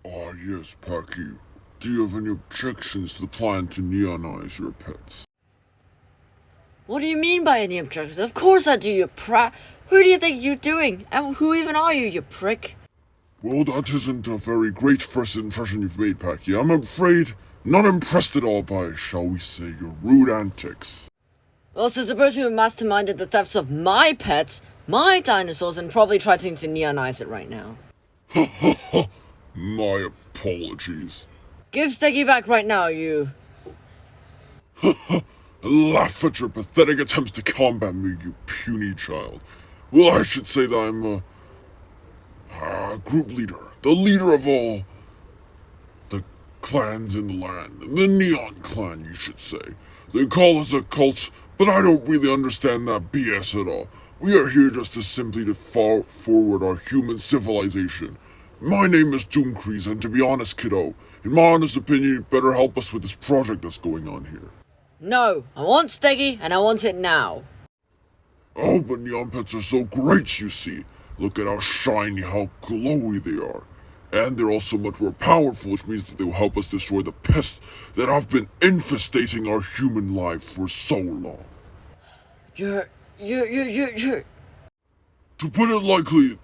Ah, yes, Packy. Do you have any objections to the plan to neonize your pets? What do you mean by any objections? Of course I do, you prat. Who do you think you're doing? And who even are you, you prick? Well, that isn't a very great first impression you've made, Packy. I'm afraid not impressed at all by, shall we say, your rude antics. Well, since the person who masterminded the thefts of my pets, my dinosaurs, and probably trying to neonize it right now. My apologies. Give Steggy back right now, you. Laugh at your pathetic attempts to combat me, you puny child. Well, I should say that I'm a group leader. The leader of all the clans in the land. The Neon Clan, you should say. They call us a cult, but I don't really understand that BS at all. We are here just to simply to forward our human civilization. My name is Doomcrease, and to be honest, kiddo, in my honest opinion, you better help us with this project that's going on here. No, I want Steggy, and I want it now. Oh, but neon pets are so great, you see. Look at how shiny, how glowy they are. And they're also much more powerful, which means that they will help us destroy the pests that have been infestating our human life for so long. You're... To put it lightly,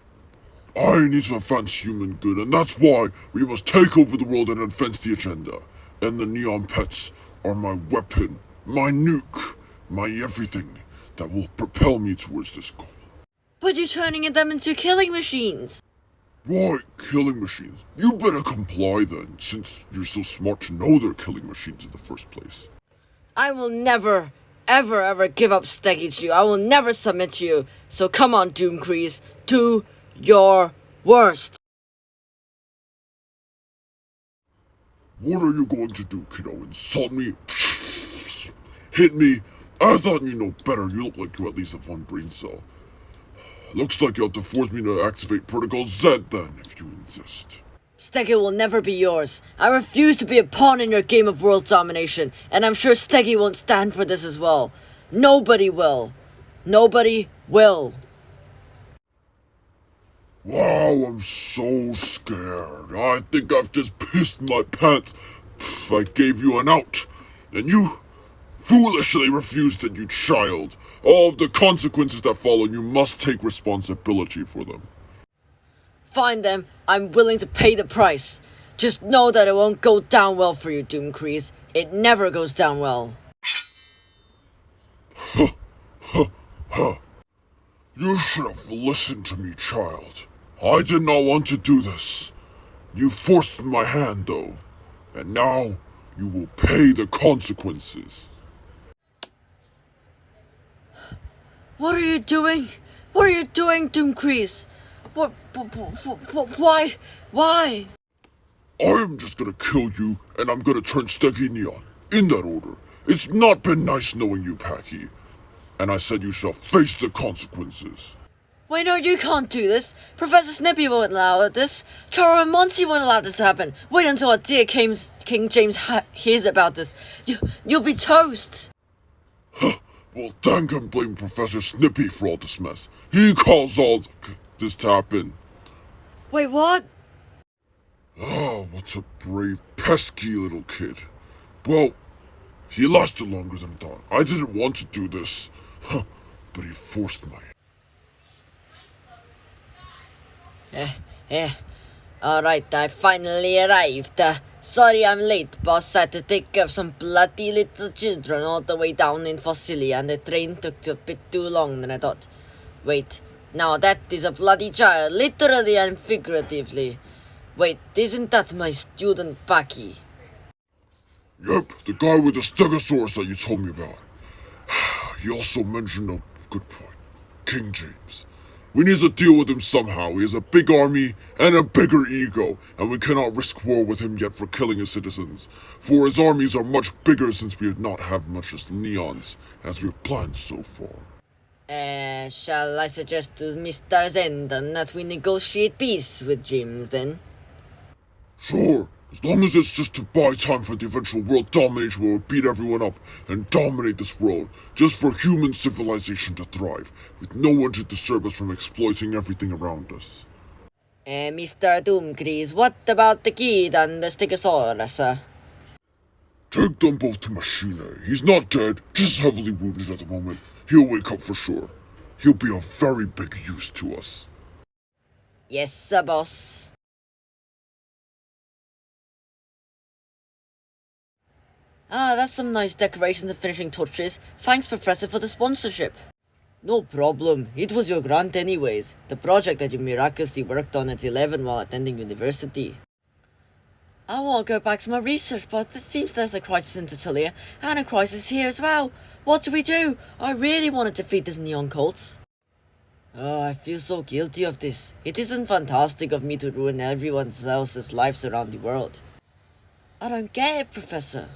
I need to advance human good, and that's why we must take over the world and advance the agenda. And the neon pets are my weapon, my nuke, my everything that will propel me towards this goal. But you're turning them into killing machines. Why, killing machines? You better comply then, since you're so smart to know they're killing machines in the first place. I will never, ever give up Steggy to you. I will never submit to you. So come on, Doomcrease, do your worst. What are you going to do, kiddo? Insult me? Hit me? I thought you know better. You look like you at least have one brain cell. Looks like you'll have to force me to activate Protocol Z then, if you insist. Steggy will never be yours. I refuse to be a pawn in your game of world domination, and I'm sure Steggy won't stand for this as well. Nobody will. Nobody will. Wow, I'm so scared. I think I've just pissed my pants. I gave you an out, and you foolishly refused it, you child. All of the consequences that follow, you must take responsibility for them. Find them. I'm willing to pay the price. Just know that it won't go down well for you, Doomcrease. It never goes down well. You should have listened to me, child. I did not want to do this. You forced my hand, though, and now you will pay the consequences. What are you doing? What are you doing, Doomcrease? Why? Why? I am just gonna kill you, and I'm gonna turn Steggy Neon. In that order. It's not been nice knowing you, Packy. And I said you shall face the consequences. Wait, no, you can't do this. Professor Snippy won't allow this. Charo and Monty won't allow this to happen. Wait until our dear King James hears about this. You'll be toast. Well, Dan can blame Professor Snippy for all this mess. He caused all this to happen. Wait, what? Oh, what's a brave, pesky little kid. Well, he lasted longer than thought. I didn't want to do this, but he forced my Alright, I finally arrived. Sorry I'm late, boss. I had to take care of some bloody little children all the way down in Fossilia, and the train took a bit too long than I thought. Wait, now that is a bloody child, literally and figuratively. Wait, isn't that my student Packy? Yep, the guy with the stegosaurus that you told me about. He also mentioned a good point. King James. We need to deal with him somehow. He has a big army and a bigger ego, and we cannot risk war with him yet for killing his citizens. For his armies are much bigger since we have not had much as neons, as we've planned so far. Shall I suggest to Mr. Zendon that we negotiate peace with James then? Sure, as long as it's just to buy time for the eventual world domination where we'll beat everyone up and dominate this world, just for human civilization to thrive, with no one to disturb us from exploiting everything around us. Mr. Doomcrease, what about the kid and the Stegosaurus? Take them both to Machine. He's not dead, just heavily wounded at the moment. He'll wake up for sure. He'll be of very big use to us. Yes, sir, boss. Ah, that's some nice decorations and finishing touches. Thanks, Professor, for the sponsorship. No problem. It was your grant anyways. The project that you miraculously worked on at 11 while attending university. I want to go back to my research, but it seems there's a crisis in Tatalia and a crisis here as well. What do we do? I really want to defeat this neon cult. Oh, I feel so guilty of this. It isn't fantastic of me to ruin everyone else's lives around the world. I don't get it, Professor.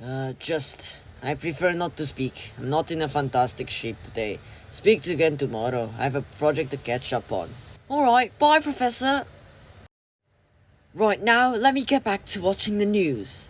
I prefer not to speak. I'm not in a fantastic shape today. Speak to you again tomorrow. I have a project to catch up on. Alright, bye, Professor. Right now, let me get back to watching the news.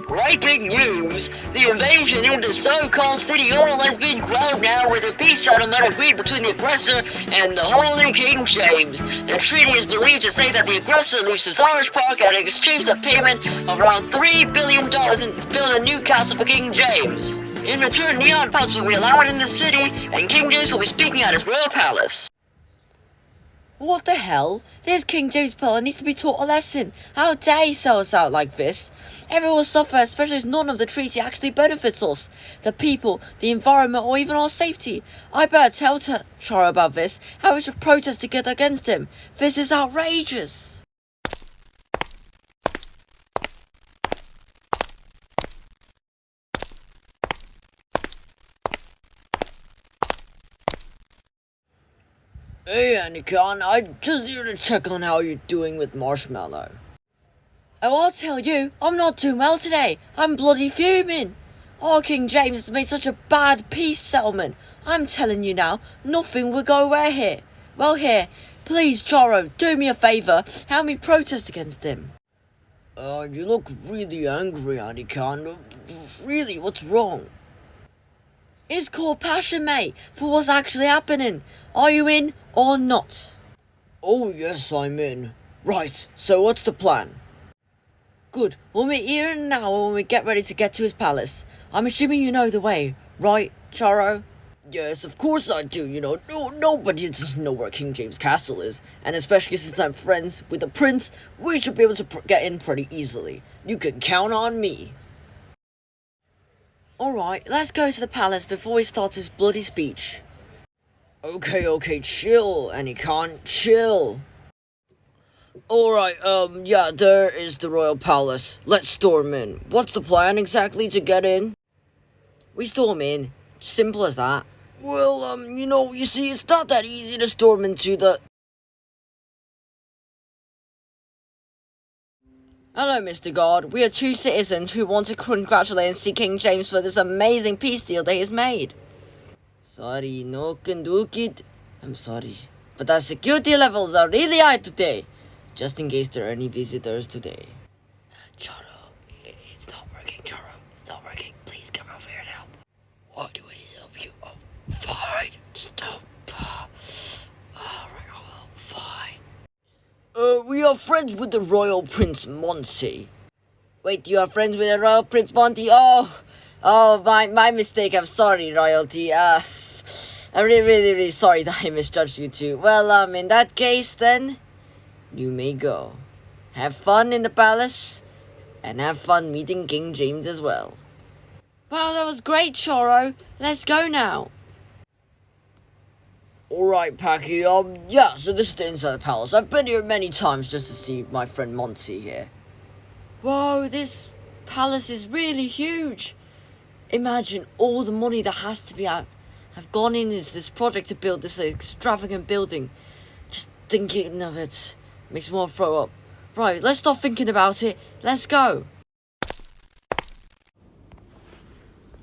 Breaking news! The invasion into so-called City Hall has been quelled now with a peace settlement agreed between the aggressor and the Holy King James. The treaty is believed to say that the aggressor leaves Cesar's Park at an exchange of payment of around $3 billion and build a new castle for King James. In return, neon pubs will be allowed in the city, and King James will be speaking at his royal palace. What the hell? This King James Pillar needs to be taught a lesson. How dare he sell us out like this? Everyone will suffer, especially as none of the treaty actually benefits us. The people, the environment, or even our safety. I better tell Charo about this, how we should protest together against him. This is outrageous. Hey Anakin, I'm just here to check on how you're doing with Marshmallow. Oh, I'll tell you, I'm not doing well today. I'm bloody fuming. Oh, King James has made such a bad peace settlement. I'm telling you now, nothing will go well here. Well, here, please, Charo, do me a favour. Help me protest against him. You look really angry, Anakin. Really, what's wrong? It's called passion, mate, for what's actually happening. Are you in or not? Oh, yes, I'm in. Right, so what's the plan? Good, we'll meet here and now when we get ready to get to his palace. I'm assuming you know the way, right, Charo? Yes, of course I do, nobody doesn't know where King James Castle is. And especially since I'm friends with the prince, we should be able to get in pretty easily. You can count on me. Alright, let's go to the palace before he starts his bloody speech. Okay, chill, and he can't chill. Alright, yeah, there is the royal palace. Let's storm in. What's the plan exactly to get in? We storm in. Simple as that. Well, you see, it's not that easy to storm into the... Hello, Mr. God. We are two citizens who want to congratulate and see King James for this amazing peace deal that he has made. Sorry, no can do it. I'm sorry. But our security levels are really high today. Just in case there are any visitors today. Charo, it's not working, Charo. It's not working. Please come over here and help. What do I need to help you? Oh, fine. Stop. Alright, oh, fine. We are friends with the Royal Prince Monty. Wait, you are friends with the Royal Prince Monty? Oh, my mistake. I'm sorry, Royalty. I'm really sorry that I misjudged you two. Well, in that case, then, you may go. Have fun in the palace, and have fun meeting King James as well. Wow, that was great, Charo. Let's go now. Alright, Packy, yeah, so this is the inside of the palace. I've been here many times just to see my friend Monty here. Whoa, this palace is really huge. Imagine all the money that has to be have gone into this project to build this extravagant building. Just thinking of it makes me want to throw up. Right, let's stop thinking about it. Let's go.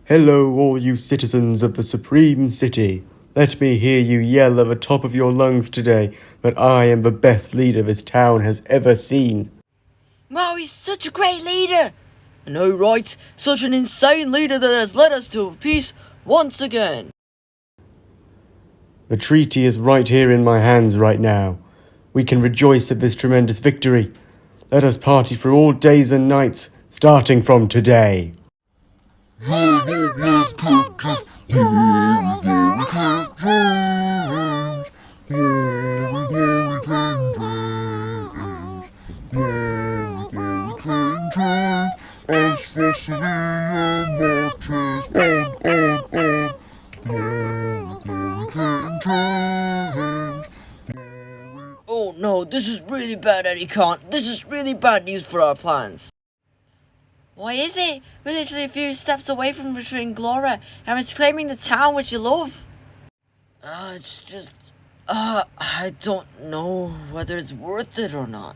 Hello, all you citizens of the Supreme City. Let me hear you yell at the top of your lungs today that I am the best leader this town has ever seen. Wow, he's such a great leader. I know, right? Such an insane leader that has led us to peace once again. The treaty is right here in my hands right now. We can rejoice at this tremendous victory. Let us party for all days and nights, starting from today. Oh no, this is really bad, Eddie Kant. This is really bad news for our plans. Why is it? We're literally a few steps away from retrieving Glora and reclaiming the town which you love. It's just... I don't know whether it's worth it or not.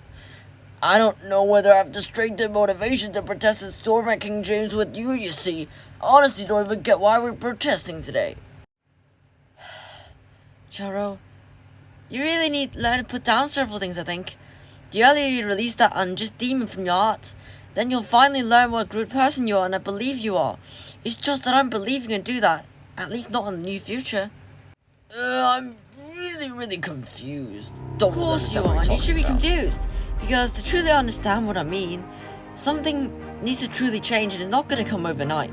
I don't know whether I have the strength and motivation to protest the storm at King James with you see. I honestly don't even get why we're protesting today. Charo, you really need to learn to put down several things, I think. The earlier you release that unjust demon from your heart, then you'll finally learn what a good person you are, and I believe you are. It's just that I don't believe you can do that. At least not in the near future. I'm really confused. Of course you are, and you should be confused. Because to truly understand what I mean, something needs to truly change, and it's not going to come overnight.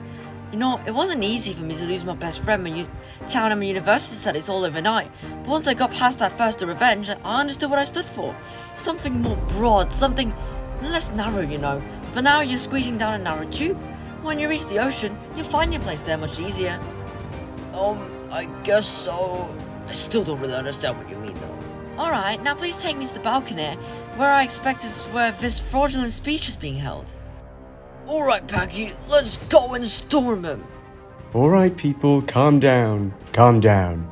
You know, it wasn't easy for me to lose my best friend when town and my university studies all overnight. But once I got past that thirst of revenge, I understood what I stood for. Something more broad, something less narrow, you know. For now, you're squeezing down a narrow tube. When you reach the ocean, you'll find your place there much easier. I guess so. I still don't really understand what you mean, though. Alright, now please take me to the balcony, where I expect is where this fraudulent speech is being held. Alright, Packy, let's go and storm him. Alright, people, calm down. Calm down.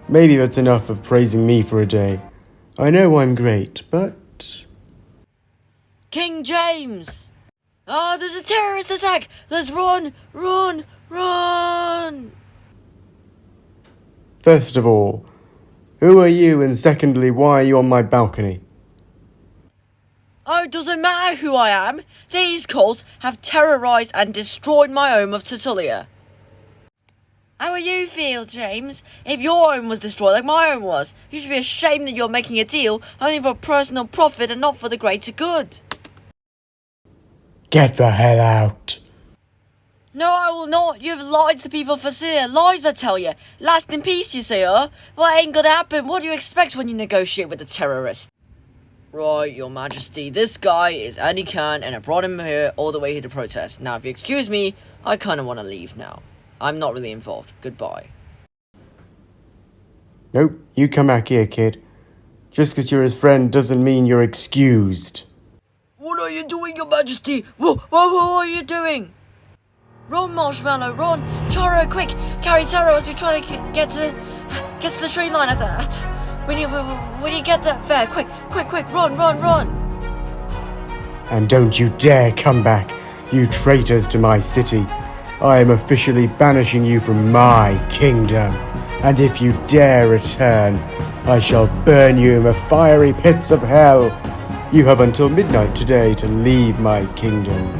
Maybe that's enough of praising me for a day. I know I'm great, but... King James! There's a terrorist attack! Let's run! Run! Run! First of all, who are you, and secondly, why are you on my balcony? Oh, it doesn't matter who I am. These cults have terrorised and destroyed my home of Tertulia. How will you feel, James? If your home was destroyed like my home was, you should be ashamed that you're making a deal only for personal profit and not for the greater good. Get the hell out. No, I will not. You've lied to the people of Facia. Lies, I tell you. Last in peace, you say, huh? Well, it ain't gonna happen. What do you expect when you negotiate with the terrorists? Right, your majesty, this guy is Andy Khan, and I brought him here all the way here to protest. Now, if you excuse me, I kinda wanna leave now. I'm not really involved. Goodbye. Nope, you come back here, kid. Just because you're his friend doesn't mean you're excused. What are you doing, your majesty? What are you doing? Run, Marshmallow, run! Charo, quick! Carry Charo as we try to get to the train line when you get there, quick, run! And don't you dare come back, you traitors to my city. I am officially banishing you from my kingdom. And if you dare return, I shall burn you in the fiery pits of hell. You have until midnight today to leave my kingdom.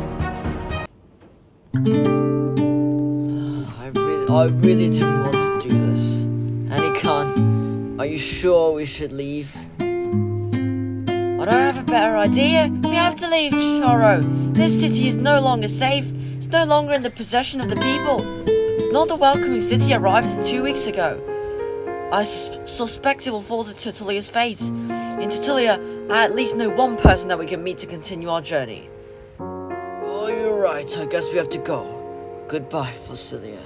I really didn't want to do this. Annie Khan, are you sure we should leave? I don't have a better idea. We have to leave, Choro. This city is no longer safe. It's no longer in the possession of the people. It's not the welcoming city arrived 2 weeks ago. I suspect it will fall to Tertullia's fate. In Tertullia, I at least know one person that we can meet to continue our journey. Oh, you're right. I guess we have to go. Goodbye, Facilia.